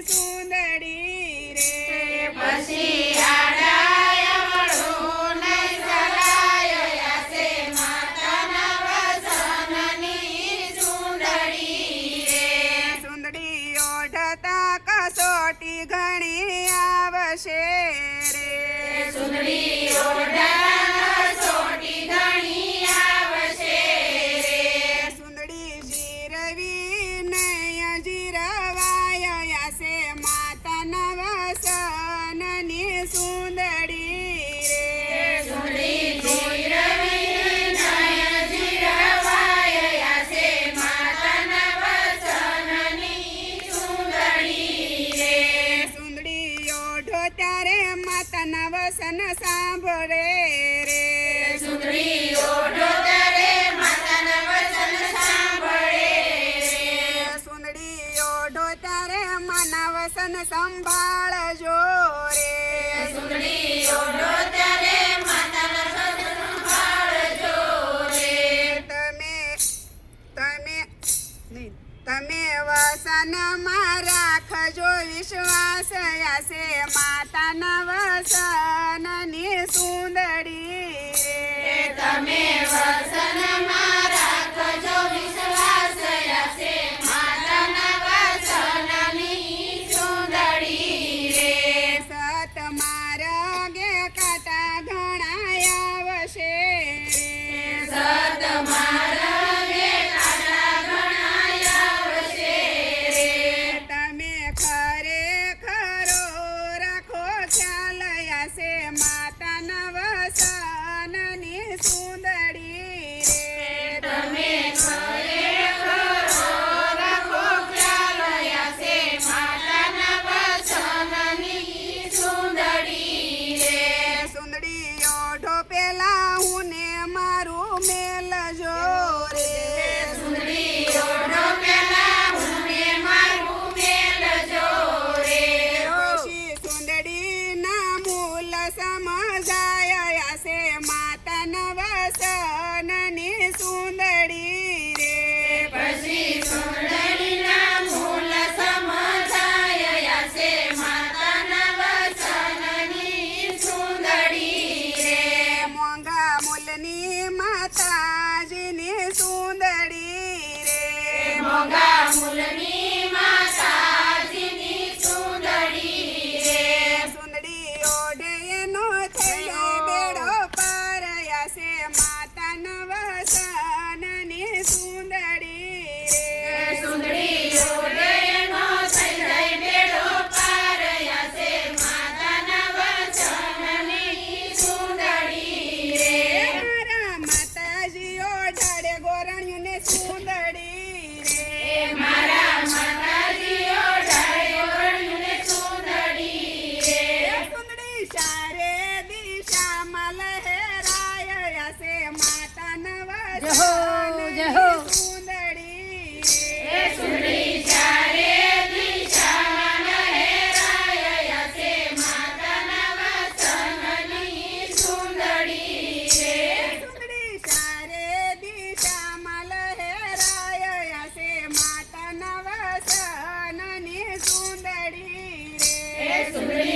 સુંદડી રે પછી આડાય મળું નહીં સલાય આસે માતાના વસનની સુંદડી રે સુંદડી ઓઢતા કસોટી ઘણી આવશે રે સુંદડી ઓઢા સોટી ઘણી આવશે રે સુંદડી જીરવી નય જીરવાય આસે માતાના વસનની સુંદડી રે સુંદડી જીરવી નય જીરવાય આસે માતાના વસનની સુંદડી રે સુંદડી ઓઢો ત્યારે માતાના વસન સાંભળે રે સુંદડી ઓઢો ત્યારે માતાના વચન સાંભળે રે સુંદડી ઓઢો ત્યારે માના વસન સંભાળજો રે સુંદડી ઓઢો ત્યારે માતાના વચન સંભાળજો રે તમે વસનમાં રાખજો વિશ્વાસ આસે માતાના વસનની સુંદડી રે તમે વસનમાં રાખજો વિશ્વાસ આસે માતાના વચનની સુંદડી રે સત માર્ગે કાંટા ઘણા આવશે સત માર્ગે કાંટા ઘણા આવશે રે તમે ખરેખરો રાખો ખ્યાલ આસે માતાના વસનની સુંદડી રે તમે ખરેખરો રાખો ખ્યાલ આસે માતાના વચનની સુંદડી રે સુંદડી ઓઢો પેલા હું ને મારું મેલજો રે સુંદડી ઓઢો પેલા હું મારું મેલજો રે પછી સુંદડીના મૂલ સમજાય આસે માતાના વસનની સુંદડી રે પછી સુંદરીના મૂળ સમજાય આસે માતાના વચનની સુંદડી રે મોંઘા મૂલની માતાજીની સુંદડી રે મોંઘા મૂળની માતાજીની સુંદડી રે સુંદડી ઓઢે એનો થયો બેડો પાર આસે માતાના વસનની સુંદડી રે સુંદડી ઓઢેનો થઈ જાય બેડો પાર આસે માતાના વચનની સુંદડી રે મારા માતાજી ઓઢાડે ગોરણ્યુંને સુંદડી રે મારા માતાજી ઓઢાડે ગોરણ્યુંને સુંદડી રે સુંદડી ચારે દિશામાં લહેરાય આસે માતાના વસનની સુંદડી એ સુંદરી ચારે દિશામાં લહેરાય આસે માતાના વચનની સુંદડી રે સુંદડી ચારે દિશામાં લહેરાય આસે માતાના વસનની સુંદડી રે સુંદરી